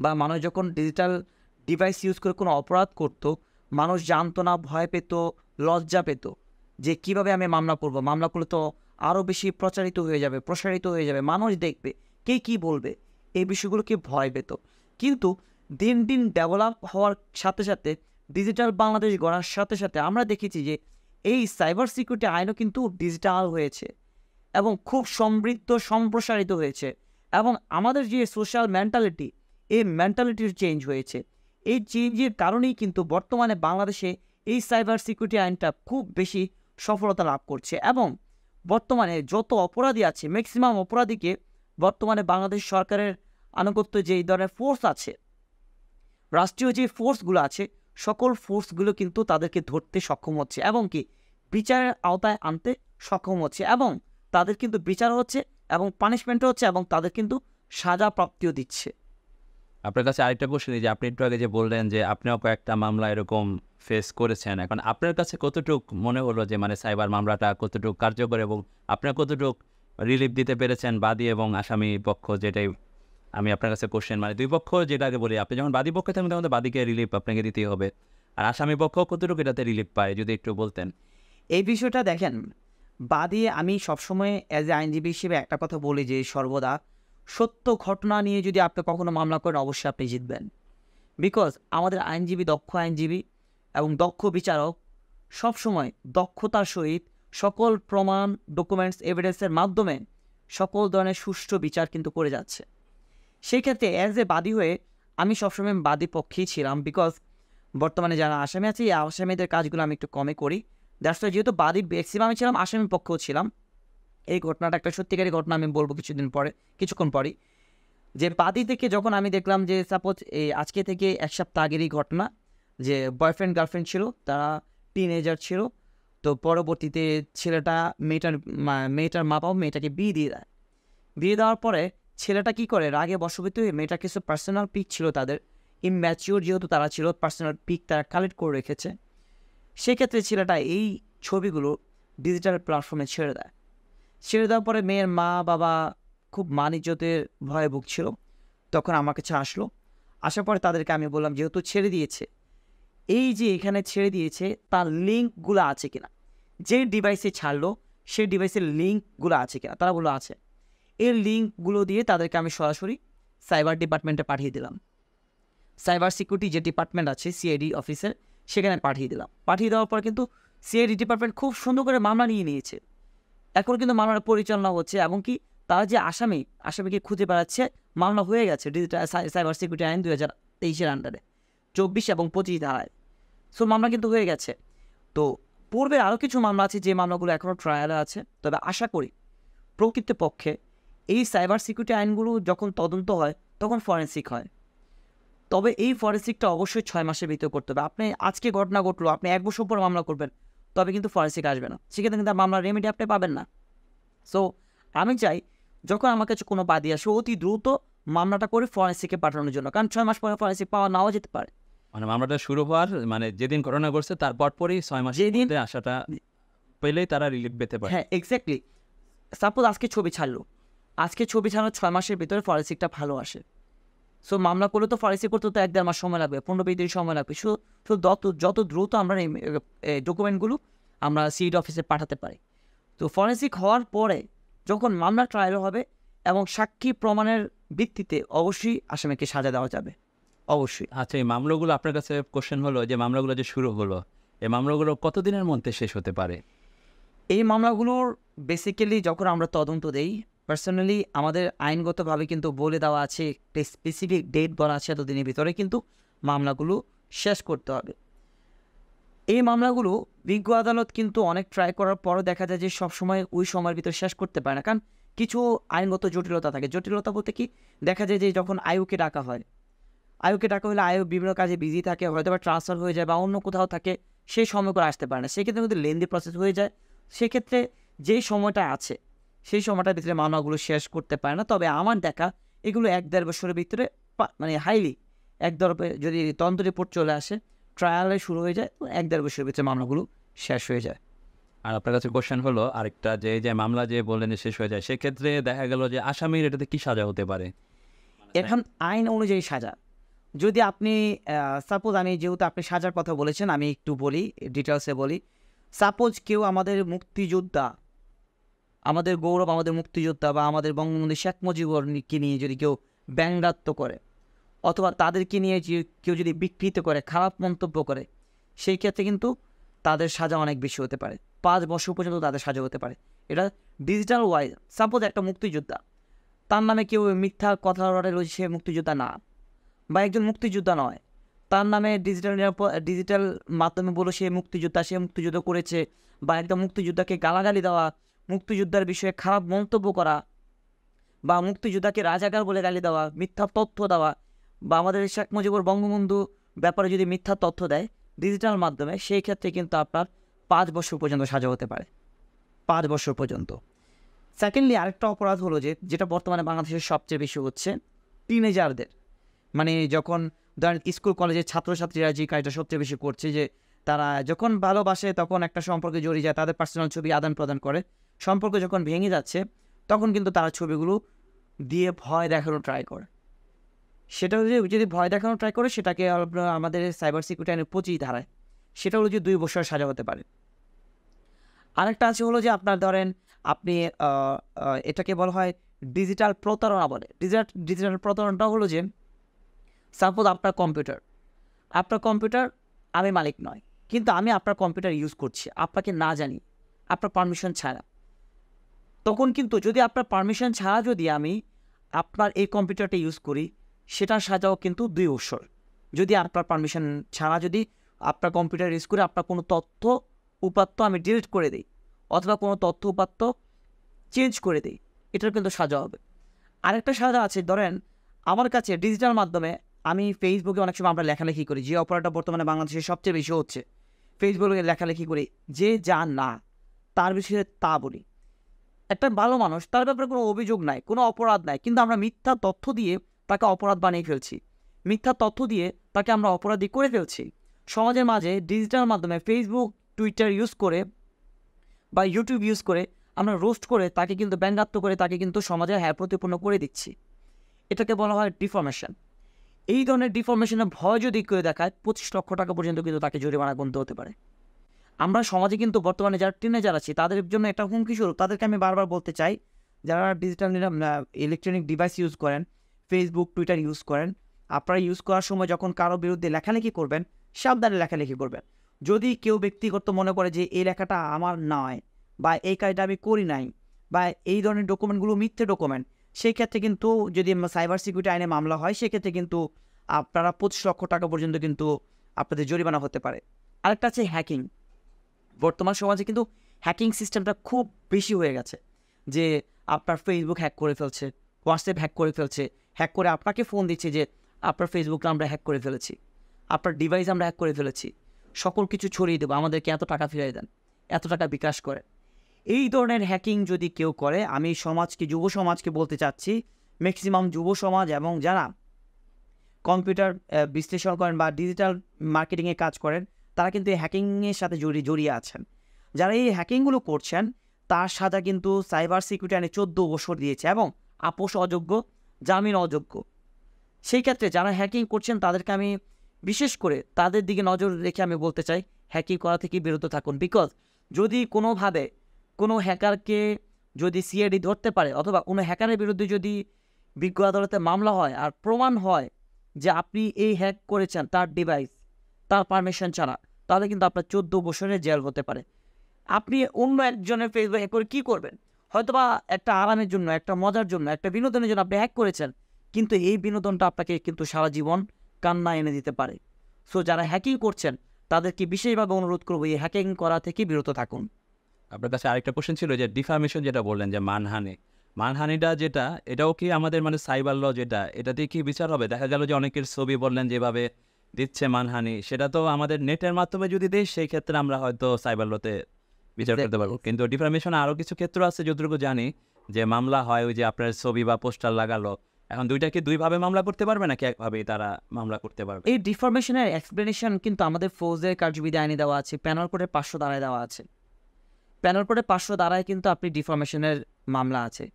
বা মানুষ যখন ডিজিটাল ডিভাইস ইউজ করে কোনো অপরাধ করত, মানুষ জানতো না, ভয় পেত, লজ্জা পেত যে কিভাবে আমি মামলা করব, মামলা করলে তো আরও বেশি প্রসারিত হয়ে যাবে, মানুষ দেখবে, কে কী বলবে, এই বিষয়গুলোকে ভয় পেত। কিন্তু দিন দিন ডেভেলপ হওয়ার সাথে সাথে, ডিজিটাল বাংলাদেশ গড়ার সাথে সাথে আমরা দেখেছি যে এই সাইবার সিকিউরিটি আইনও কিন্তু ডিজিটাল হয়েছে এবং খুব সমৃদ্ধ সম্প্রসারিত হয়েছে, এবং আমাদের যে সোশ্যাল মেন্টালিটি, এই মেন্টালিটির চেঞ্জ হয়েছে। এই চেঞ্জের কারণেই কিন্তু বর্তমানে বাংলাদেশে এই সাইবার সিকিউরিটি আইনটা খুব বেশি সফলতা লাভ করছে, এবং বর্তমানে যত অপরাধী আছে ম্যাক্সিমাম অপরাধীকে বর্তমানে বাংলাদেশ সরকারের আনুগত্য যে এই ধরনের ফোর্স আছে, রাষ্ট্রীয় যে ফোর্সগুলো আছে, সকল ফোর্সগুলো কিন্তু তাদেরকে ধরতে সক্ষম হচ্ছে এবং কি বিচারের আওতায় আনতে সক্ষম হচ্ছে, এবং তাদের কিন্তু বিচার হচ্ছে এবং পানিশমেন্টও হচ্ছে, এবং তাদের কিন্তু সাজা প্রাপ্তিও দিচ্ছে। আপনার কাছে আরেকটা কোশ্চেন, যে আপনি একটু আগে যে বললেন যে আপনিও কয়েকটা মামলা এরকম ফেস করেছেন, এখন আপনার কাছে কতটুক মনে হলো যে মানে সাইবার মামলাটা কতটুকু কার্যকর এবং আপনার কতটুক রিলিফ দিতে পেরেছেন বাদী এবং আসামি পক্ষ? যেটাই আমি আপনার কাছে কোশ্চেন, মানে দুই পক্ষ যেটা আগে বলি, আপনি যখন বাদী পক্ষে থাকবেন তখন তো বাদীকে রিলিফ আপনাকে দিতেই হবে, আর আসামি পক্ষ কতটুকু এটাতে রিলিফ পায় যদি একটু বলতেন। এই বিষয়টা দেখেন, বাদী আমি সবসময় অ্যাজ এ আইনজীবী হিসেবে একটা কথা বলি যে সর্বদা সত্য ঘটনা নিয়ে যদি আপনি কখনো মামলা করেন অবশ্যই আপনি জিতবেন। বিকজ আমাদের আইনজীবী দক্ষ আইনজীবী এবং দক্ষ বিচারক সবসময় দক্ষতার সহিত সকল প্রমাণ, ডকুমেন্টস, এভিডেন্সের মাধ্যমে সকল ধরনের সুষ্ঠু বিচার কিন্তু করে যাচ্ছে। সেই ক্ষেত্রে অ্যাজ এ বাদী হয়ে আমি সবসময় বাদী পক্ষেই ছিলাম, বিকজ বর্তমানে যারা আসামি আছে এই আসামিদের কাজগুলো আমি একটু কমে করি। দ্যাটস ওয়াই যেহেতু বাদী ম্যাক্সিমামই ছিলাম, আসামি পক্ষেও ছিলাম। এই ঘটনাটা একটা সত্যিকারী ঘটনা, আমি বলবো কিছুক্ষণ পরই, যে বাদী থেকে যখন আমি দেখলাম যে সাপোজ এই আজকে থেকে 1 সপ্তাহ আগেরই ঘটনা, যে বয়ফ্রেন্ড গার্লফ্রেন্ড ছিল, তারা টিনেজার ছিল, তো পরবর্তীতে ছেলেটা মেয়েটার মা বাবা মেয়েটাকে বিয়ে দিয়ে দেয়। বিয়ে দেওয়ার পরে ছেলেটা কী করে, রাগে বশবর্তী হয়ে মেয়েটার কিছু পার্সোনাল পিক ছিল, তাদের ইম্যাচিওর যেহেতু তারা ছিল, পার্সোনাল পিক তারা কালেক্ট করে রেখেছে। সেক্ষেত্রে ছেলেটা এই ছবিগুলো ডিজিটাল প্ল্যাটফর্মে ছেড়ে দেওয়ার পরে মেয়ের মা বাবা খুব মান ইজ্জতের ভয়ে ভুগছিল। তখন আমার কাছে আসার পরে তাদেরকে আমি বললাম, যেহেতু ছেড়ে দিয়েছে, এই যে এখানে ছেড়ে দিয়েছে তার লিঙ্কগুলো আছে কিনা, যে ডিভাইসে ছাড়লো সেই ডিভাইসের লিঙ্কগুলো আছে কিনা। তারা বললো আছে। এই লিঙ্কগুলো দিয়ে তাদেরকে আমি সরাসরি সাইবার ডিপার্টমেন্টে পাঠিয়ে দিলাম। সাইবার সিকিউরিটি যে ডিপার্টমেন্ট আছে সিআইডি অফিসের, সেখানে পাঠিয়ে দিলাম। পাঠিয়ে দেওয়ার পর কিন্তু সিআইডি ডিপার্টমেন্ট খুব সুন্দর করে মামলা নিয়ে নিয়েছে। এখন কিন্তু মামলার পরিচালনা হচ্ছে, এবং কি তারা যে আসামিকে খুঁজে বেড়াচ্ছে, মামলা হয়ে গেছে ডিজিটাল সাইবার সিকিউরিটি আইন 2023-এর আন্ডারে 24 এবং 25 ধারায়। সো মামলা কিন্তু হয়ে গেছে। তো পূর্বে আরও কিছু মামলা আছে যে মামলাগুলো এখনও ট্রায়ালে আছে। তবে আশা করি প্রকৃতপক্ষে এই সাইবার সিকিউরিটি আইনগুলো যখন তদন্ত হয় তখন ফরেন্সিক হয়। তবে এই ফরেন্সিকটা অবশ্যই 6 মাসের ভিতরে করতে হবে। আপনি আজকে ঘটনা ঘটলো, আপনি 1 বছর পর মামলা করবেন, তবে কিন্তু ফরেন্সিক আসবে না, সেক্ষেত্রে কিন্তু মামলার রেমেডি আপনি পাবেন না। সো আমি চাই যখন আমার কাছে কোনো বাদী আসে অতি দ্রুত মামলাটা করে ফরেন্সিকে পাঠানোর জন্য, কারণ 6 মাস পরে ফরেন্সিক পাওয়া নাও যেতে পারে। মানে মামলাটা শুরু হওয়ার মানে যেদিন ঘটনা ঘটছে তার পরপরই 6 মাসের যেদিন মধ্যে আশাটা পেলেই তারা রিলিফ পেতে পারে। হ্যাঁ, এক্স্যাক্টলি। সাপোজ আজকে ছবি ছাড়লো, আজকে ছবি ছাড়ানোর 6 মাসের ভিতরে ফরেন্সিকটা ভালো আসে। সো মামলা করলে তো ফরেন্সিক করতে তো 1-1.5 মাস সময় লাগবে, 15-20 দিন সময় লাগবে। শুধু যত দ্রুত আমরা এই ডকুমেন্টগুলো আমরা সিইডি অফিসে পাঠাতে পারি। তো ফরেন্সিক হওয়ার পরে যখন মামলা ট্রায়াল হবে এবং সাক্ষী প্রমাণের ভিত্তিতে অবশ্যই আসামিকে সাজা দেওয়া যাবে, অবশ্যই। আচ্ছা, এই মামলাগুলো আপনার কাছে কোশ্চেন হলো যে মামলাগুলো যে শুরু হলো, এই মামলাগুলো কতদিনের মধ্যে শেষ হতে পারে? এই মামলাগুলোর বেসিক্যালি যখন আমরা তদন্ত দেই, পার্সোনালি আমাদের আইনগতভাবে কিন্তু বলে দেওয়া আছে, স্পেসিফিক ডেট বলা আছে, এতদিনের ভিতরে কিন্তু মামলাগুলো শেষ করতে হবে। এই মামলাগুলো বিজ্ঞ আদালত কিন্তু অনেক ট্রাই করার পরও দেখা যায় যে সবসময় ওই সময়ের ভিতরে শেষ করতে পারে না, কারণ কিছু আইনগত জটিলতা থাকে। জটিলতা বলতে কি, দেখা যায় যে যখন আইওকে ডাকা হয়, আইওকে ডাকা হলে আইও বিভিন্ন কাজে বিজি থাকে, হয়তো বা ট্রান্সফার হয়ে যায় বা অন্য কোথাও থাকে, সেই সময় করে আসতে পারে না, সেক্ষেত্রে কিন্তু লেন্দি প্রসেস হয়ে যায়। সেক্ষেত্রে যেই সময়টা আছে সেই সময়টার ভিতরে মামলাগুলো শেষ করতে পারে না। তবে আমার দেখা এগুলো 1-1.5 বছরের ভিতরে মানে হাইলি যদি তদন্ত রিপোর্ট চলে আসে, ট্রায়ালে শুরু হয়ে যায়, তো 1-1.5 বছরের ভিতরে মামলাগুলো শেষ হয়ে যায়। আর আপনার কাছে কোশ্চেন হলো আরেকটা, যে মামলা যে বললেন যে শেষ হয়ে যায়, সেক্ষেত্রে দেখা গেল যে আসামির এটাতে কি সাজা হতে পারে? এখন আইন অনুযায়ী সাজা, যদি আপনি সাপোজ, আমি যেহেতু আপনি সাজার কথা বলেছেন আমি একটু বলি, ডিটেলসে বলি। সাপোজ কেউ আমাদের মুক্তিযোদ্ধা, আমাদের গৌরব, আমাদের মুক্তিযোদ্ধা বা আমাদের বঙ্গবন্ধু শেখ মুজিবুরকে নিয়ে যদি কেউ ব্যঙ্গাত্ম করে, অথবা তাদেরকে নিয়ে কেউ যদি বিকৃত করে, খারাপ মন্তব্য করে, সেই ক্ষেত্রে কিন্তু তাদের সাজা অনেক বেশি হতে পারে, 5 বছর পর্যন্ত তাদের সাজা হতে পারে। এটা ডিজিটাল ওয়াইজ। সাপোজ একটা মুক্তিযোদ্ধা, তার নামে কেউ মিথ্যা কথা রটে, সে মুক্তিযোদ্ধা না, বা একজন মুক্তিযোদ্ধা নয়, তার নামে ডিজিটাল মাধ্যমে বলো সে মুক্তিযুদ্ধ করেছে, বা একটা মুক্তিযোদ্ধাকে গালাগালি দেওয়া, মুক্তিযোদ্ধার বিষয়ে খারাপ মন্তব্য করা, বা মুক্তিযোদ্ধাকে রাজাকার বলে গালি দেওয়া, মিথ্যা তথ্য দেওয়া, বা আমাদের শেখ মুজিবুর বঙ্গবন্ধু ব্যাপারে যদি মিথ্যা তথ্য দেয় ডিজিটাল মাধ্যমে, সেই ক্ষেত্রে কিন্তু আপনার 5 বছর পর্যন্ত সাজা হতে পারে, 5 বছর পর্যন্ত। সেকেন্ডলি আরেকটা অপরাধ হলো যেটা বর্তমানে বাংলাদেশের সবচেয়ে বেশি হচ্ছে, টিনেজারদের, মানে যখন ধরেন স্কুল কলেজের ছাত্রছাত্রীরা যে কাজটা সবচেয়ে বেশি করছে, যে তারা যখন ভালোবাসে তখন একটা সম্পর্কে জড়িয়ে যায়, তাদের পার্সোনাল ছবি আদান প্রদান করে, সম্পর্ক যখন ভেঙে যাচ্ছে তখন কিন্তু তারা ছবিগুলো দিয়ে ভয় দেখানো ট্রাই করে। সেটা যদি ভয় দেখানো ট্রাই করে, সেটাকে আমাদের সাইবার সিকিউরিটি আইনের 25 ধারায় সেটা হলো যে 2 বছর সাজা হতে পারে। আরেকটা আছে হলো যে আপনার ধরেন আপনি এটাকে বলা হয় ডিজিটাল প্রতারণা বলে। ডিজিটাল প্রতারণাটা হলো যে সাপোজ আপনার কম্পিউটার আমি মালিক নয়, কিন্তু আমি আপনার কম্পিউটার ইউজ করছি আপনাকে না জানি, আপনার পারমিশন ছাড়া। তখন কিন্তু যদি আপনার পারমিশন ছাড়া যদি আমি আপনার এই কম্পিউটারটা ইউজ করি, সেটার সাজাও কিন্তু 2 বছর। যদি আপনার পারমিশন ছাড়া যদি আপনার কম্পিউটার ইউজ করে আপনার কোনো তথ্য উপাত্ত আমি ডিলিট করে দিই, অথবা কোনো তথ্য উপাত্ত চেঞ্জ করে দিই, এটার কিন্তু সাজা হবে। আরেকটা সাজা আছে, ধরেন আমার কাছে ডিজিটাল মাধ্যমে আমি ফেসবুকে অনেক সময় আমরা লেখালেখি করি, যে অপরাধটা বর্তমানে বাংলাদেশে সবচেয়ে বেশি হচ্ছে, ফেসবুকে লেখালেখি করি, যে যা না তার বিষয়ে তা বলি। একটা ভালো মানুষ, তার ব্যাপারে কোনো অভিযোগ নাই, কোনো অপরাধ নাই, কিন্তু আমরা মিথ্যা তথ্য দিয়ে তাকে অপরাধ বানিয়ে ফেলছি, মিথ্যা তথ্য দিয়ে তাকে আমরা অপরাধী করে ফেলছি। সমাজের মাঝে ডিজিটাল মাধ্যমে ফেসবুক, টুইটার ইউজ করে বা ইউটিউব ইউজ করে আমরা রোস্ট করে তাকে কিন্তু ব্যঙ্গাত্ম করে তাকে কিন্তু সমাজে প্রতিপন্ন করে দিচ্ছি। এটাকে বলা হয় ডিফরমেশন। এই ধরনের ডিফরমেশনের ভয় যদি কেউ দেখায়, 25 লক্ষ টাকা পর্যন্ত কিন্তু তাকে জরিমানা গুনতে হতে পারে। আমরা সমাজে কিন্তু বর্তমানে যারা টিনেজার আছি তাদের জন্য একটা হুমকি স্বরূপ। তাদেরকে আমি বারবার বলতে চাই, যারা ডিজিটাল ইলেকট্রনিক ডিভাইস ইউজ করেন, ফেসবুক, টুইটার ইউজ করেন, আপনারা ইউজ করার সময় যখন কারো বিরুদ্ধে লেখালেখি করবেন, সাবধানে লেখালেখি করবেন। যদি কেউ ব্যক্তিগত মনে করে যে এই লেখাটা আমার নয় বা এই কাজটা আমি করি নাই বা এই ধরনের ডকুমেন্টগুলো মিথ্যে ডকুমেন্ট, সেই ক্ষেত্রে কিন্তু যদি সাইবার সিকিউরিটি আইনে মামলা হয় সেক্ষেত্রে কিন্তু আপনারা 25 লক্ষ টাকা পর্যন্ত কিন্তু আপনাদের জরিমানা হতে পারে। আরেকটা আছে হ্যাকিং। বর্তমান সমাজে কিন্তু হ্যাকিং সিস্টেমটা খুব বেশি হয়ে গেছে, যে আপনার ফেসবুক হ্যাক করে ফেলছে, হোয়াটসঅ্যাপ হ্যাক করে ফেলছে, হ্যাক করে আপনাকে ফোন দিচ্ছে যে আপনার ফেসবুকটা আমরা হ্যাক করে ফেলেছি, আপনার ডিভাইস আমরা হ্যাক করে ফেলেছি, সকল কিছু ছড়িয়ে দেবো, আমাদেরকে এত টাকা ফিরিয়ে দেন, এত টাকা বিকাশ করে। এই ধরনের হ্যাকিং যদি কেউ করে, আমি যুব সমাজকে বলতে চাচ্ছি, ম্যাক্সিমাম যুব সমাজ এবং যারা কম্পিউটার বিশ্লেষণ করেন বা ডিজিটাল মার্কেটিংয়ে কাজ করেন, তারা কিন্তু এই হ্যাকিংয়ের সাথে জড়িয়ে আছেন। যারা এই হ্যাকিংগুলো করছেন তার সাজা কিন্তু সাইবার সিকিউরিটি আইনে 14 বছর দিয়েছে এবং আপোষ অযোগ্য, জামিন অযোগ্য। সেই ক্ষেত্রে যারা হ্যাকিং করছেন তাদেরকে আমি বিশেষ করে তাদের দিকে নজর রেখে আমি বলতে চাই, হ্যাকিং করা থেকে বিরত থাকুন। বিকজ যদি কোনোভাবে কোনো হ্যাকারকে যদি সিআইডি ধরতে পারে অথবা কোনো হ্যাকারের বিরুদ্ধে যদি বিজ্ঞ আদালতে মামলা হয় আর প্রমাণ হয় যে আপনি এই হ্যাক করেছেন তার ডিভাইস, তার পারমিশন ছাড়া, তাহলে কিন্তু আপনার 14 বছরের জেল হতে পারে। আপনি অন্য একজনের ফেসবুক হ্যাক করে কী করবেন? হয়তোবা একটা আরামের জন্য, একটা মজার জন্য, একটা বিনোদনের জন্য আপনি হ্যাক করেছেন, কিন্তু এই বিনোদনটা আপনাকে কিন্তু সারা জীবন কান্না এনে দিতে পারে। সো যারা হ্যাকিং করছেন তাদেরকে বিশেষভাবে অনুরোধ করবো এই হ্যাকিং করা থেকে বিরত থাকুন। আপনার কাছে আরেকটা কোশ্চেন ছিল যে ডিফামেশন যেটা বললেন যে মানহানিটা যেটা, এটাও কি আমাদের মানে সাইবার ল যেটা, এটাতে কি বিচার হবে? দেখা গেল যে অনেকের ছবি বললেন যেভাবে দিচ্ছে মানহানি, সেটা তো আমাদের নেটের মাধ্যমে যদি দিই সেই ক্ষেত্রে আমরা হয়তো সাইবার লতে বিচার করতে পারবো, কিন্তু ডিফামেশন আরও কিছু ক্ষেত্র আছে যতটুকু জানি যে মামলা হয় ওই যে আপনার ছবি বা পোস্টার লাগালো, এখন দুইটাকে দুইভাবে মামলা করতে পারবে নাকি একভাবেই তারা মামলা করতে পারবে? এই ডিফরমেশনের এক্সপ্লেনেশন কিন্তু আমাদের ফৌজের কার্যবিধি আইনে দেওয়া আছে, প্যানেল কোডের 500 ধারায় দেওয়া আছে। প্যানেল কোডের 500 ধারায় কিন্তু আপনি ডিফরমেশনের মামলা আছে।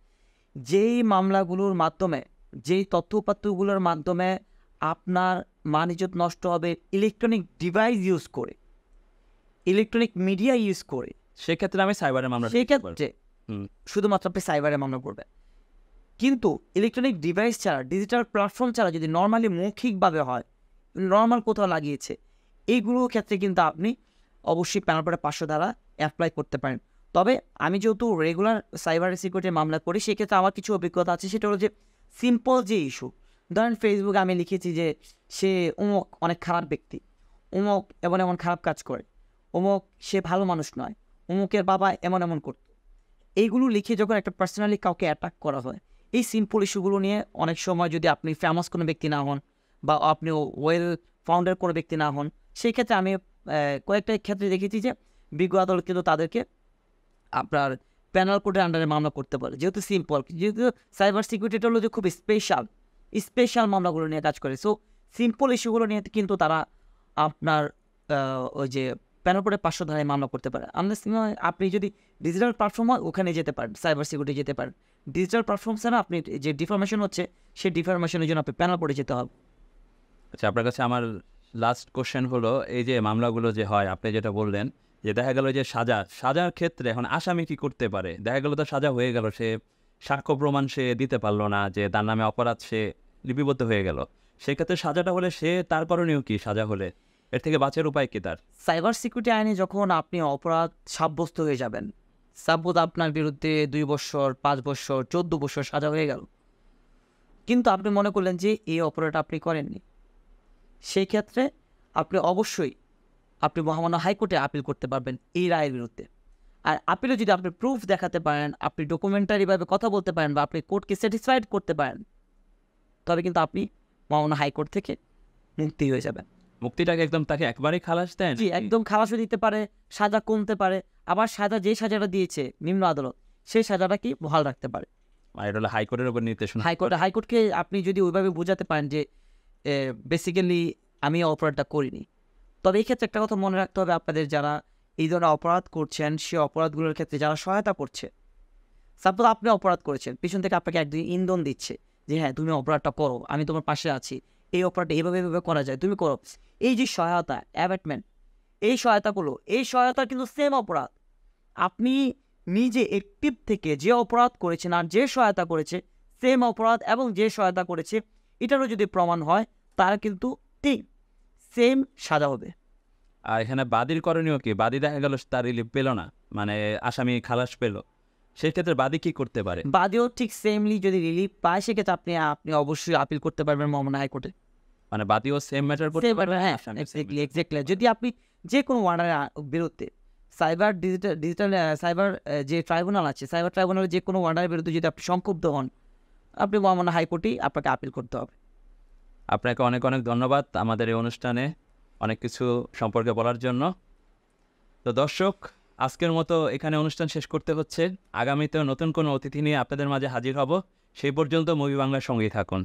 যেই মামলাগুলোর মাধ্যমে, যেই তথ্য উপাত্তগুলোর মাধ্যমে আপনার মান ইজ্জত নষ্ট হবে ইলেকট্রনিক ডিভাইস ইউজ করে, ইলেকট্রনিক মিডিয়া ইউজ করে, সেক্ষেত্রে আমি সাইবারের মামলা সেই ক্ষেত্রে শুধুমাত্র আপনি সাইবারে মামলা করবেন। কিন্তু ইলেকট্রনিক ডিভাইস ছাড়া, ডিজিটাল প্ল্যাটফর্ম ছাড়া যদি নর্মালি মৌখিকভাবে হয়, নর্মাল কোথাও লাগিয়েছে, এইগুলোর ক্ষেত্রে কিন্তু আপনি অবশ্যই প্যানেল কোডের 500 ধারা অ্যাপ্লাই করতে পারেন। তবে আমি যেহেতু রেগুলার সাইবার সিকিউরিটি মামলা করি, সেক্ষেত্রে আমার কিছু অভিজ্ঞতা আছে। সেটা হলো যে সিম্পল যে ইস্যু, ধরেন ফেসবুকে আমি লিখেছি যে সে অমুক অনেক খারাপ ব্যক্তি, অমুক এমন এমন খারাপ কাজ করে, অমুক সে ভালো মানুষ নয়, অমুকের বাবা এমন এমন করত, এইগুলো লিখে যখন একটা পার্সোনালি কাউকে অ্যাটাক করা হয়, এই সিম্পল ইস্যুগুলো নিয়ে অনেক সময় যদি আপনি ফেমাস কোনো ব্যক্তি না হন বা আপনি ওয়েল ফাউন্ডেড কোনো ব্যক্তি না হন, সেই ক্ষেত্রে আমি কয়েকটা ক্ষেত্রে দেখেছি যে বিজ্ঞ আদালত কিন্তু তাদেরকে আপনার প্যানেল কোডের আন্ডারে মামলা করতে পারে। যেহেতু সিম্পল, যেহেতু সাইবার সিকিউরিটিটা হলো যে খুব স্পেশাল মামলাগুলো নিয়ে কাজ করে। সো সিম্পল ইস্যুগুলো নিয়ে কিন্তু তারা আপনার ওই যে প্যানেল কোডের 500 ধারায় মামলা করতে পারে। আপনি যদি ডিজিটাল প্ল্যাটফর্ম হয় ওখানে যেতে পারেন, সাইবার সিকিউরিটি যেতে পারেন। ডিজিটাল প্ল্যাটফর্ম ছাড়া আপনি যে ডিফরমেশন হচ্ছে সেই ডিফরমেশনের জন্য আপনি প্যানেল কোডে যেতে হবে। আচ্ছা, আপনার কাছে আমার লাস্ট কোশ্চেন হলো, এই যে মামলাগুলো যে হয় আপনি যেটা বললেন যে দেখা গেল যে সাজার ক্ষেত্রে এখন আসামি কি করতে পারে? দেখা গেল তো সাজা হয়ে গেল, সে সাক্ষ্য প্রমাণ সে দিতে পারলো না, যে তার নামে অপরাধ সে লিপিবদ্ধ হয়ে গেল, সেক্ষেত্রে সাজাটা হলে সে তার করণীয় কি? সাজা হলে এর থেকে বাঁচার উপায় কি তার? সাইবার সিকিউরিটি আইনে যখন আপনি অপরাধ সাব্যস্ত হয়ে যাবেন, সাপোজ আপনার বিরুদ্ধে 2 বছর, 5 বছর, 14 বছর সাজা হয়ে গেল, কিন্তু আপনি মনে করলেন যে এই অপরাধটা আপনি করেননি, সেই ক্ষেত্রে আপনি অবশ্যই আপনি মহামান্য হাইকোর্টে আপিল করতে পারবেন এই রায়ের বিরুদ্ধে। আর আপিলে যদি আপনি প্রুফ দেখাতে পারেন, আপনি ডকুমেন্টারিভাবে কথা বলতে পারেন বা আপনি কোর্টকে স্যাটিসফাইড করতে পারেন, তবে কিন্তু আপনি মহামান্য হাইকোর্ট থেকে মুক্তি হয়ে যাবেন। মুক্তিটাকে একদম তাকে একবারেই খালাস দেন? জি, একদম খালাসও দিতে পারে, সাজা কমতে পারে, আবার যে সাজাটা দিয়েছে নিম্ন আদালত সেই সাজাটা কি বহাল রাখতে পারে। আর এটা হলো হাইকোর্টের উপর নির্দেশনা। হাইকোর্টকে আপনি যদি ওইভাবে বোঝাতে পারেন যে বেসিক্যালি আমি অপরাধটা করিনি। তবে এই ক্ষেত্রে একটা কথা মনে রাখতে হবে, আপনাদের যারা এই ধরনের অপরাধ করছেন সেই অপরাধগুলোর ক্ষেত্রে যারা সহায়তা করছে, সাপোজ আপনি অপরাধ করেছেন, পিছন থেকে আপনাকে একদিন ইন্ধন দিচ্ছে যে হ্যাঁ তুমি অপরাধটা করো, আমি তোমার পাশে আছি, এই অপরাধটা এইভাবে করা যায়, তুমি করো, এই যে সহায়তা, অ্যাবেটমেন্ট, এই সহায়তা কিন্তু সেম অপরাধ। আপনি নিজে অ্যাক্টিভ থেকে যে অপরাধ করেছেন আর যে সহায়তা করেছে সেম অপরাধ, এবং যে সহায়তা করেছে এটারও যদি প্রমাণ হয় তার কিন্তু ঠিক সেম সাজা হবে। আর এখানে বাদীর করণীয় কি? বাদী দেখা গেল তার রিলিফ পেল না, মানে আসামি খালাস পেল, সেক্ষেত্রে বাদী কি করতে পারে? বাদীও ঠিক সেমলি যদি রিলিফ পায় সেক্ষেত্রে আপনি অবশ্যই আপিল করতে পারবেন মহামান্য হাইকোর্টে। মানে বাদীও সেম ম্যাটার করতে পারবে? হ্যাঁ, এক্স্যাক্টলি। যদি আপনি যে কোনো ওয়ার্ডারের বিরুদ্ধে ডিজিটাল সাইবার যে ট্রাইব্যুনাল আছে, সাইবার ট্রাইব্যুনালের যে কোনো ওয়ার্ডারের বিরুদ্ধে যদি আপনি সংক্ষুব্ধ হন, আপনি মহামান্য হাইকোর্টেই আপনাকে আপিল করতে হবে। আপনাকে অনেক অনেক ধন্যবাদ আমাদের এই অনুষ্ঠানে অনেক কিছু সম্পর্কে বলার জন্য। তো দর্শক, আজকের মতো এখানে অনুষ্ঠান শেষ করতে হচ্ছে। আগামীতে নতুন কোনো অতিথি নিয়ে আপনাদের মাঝে হাজির হব। সেই পর্যন্ত মুভি বাংলার সঙ্গেই থাকুন।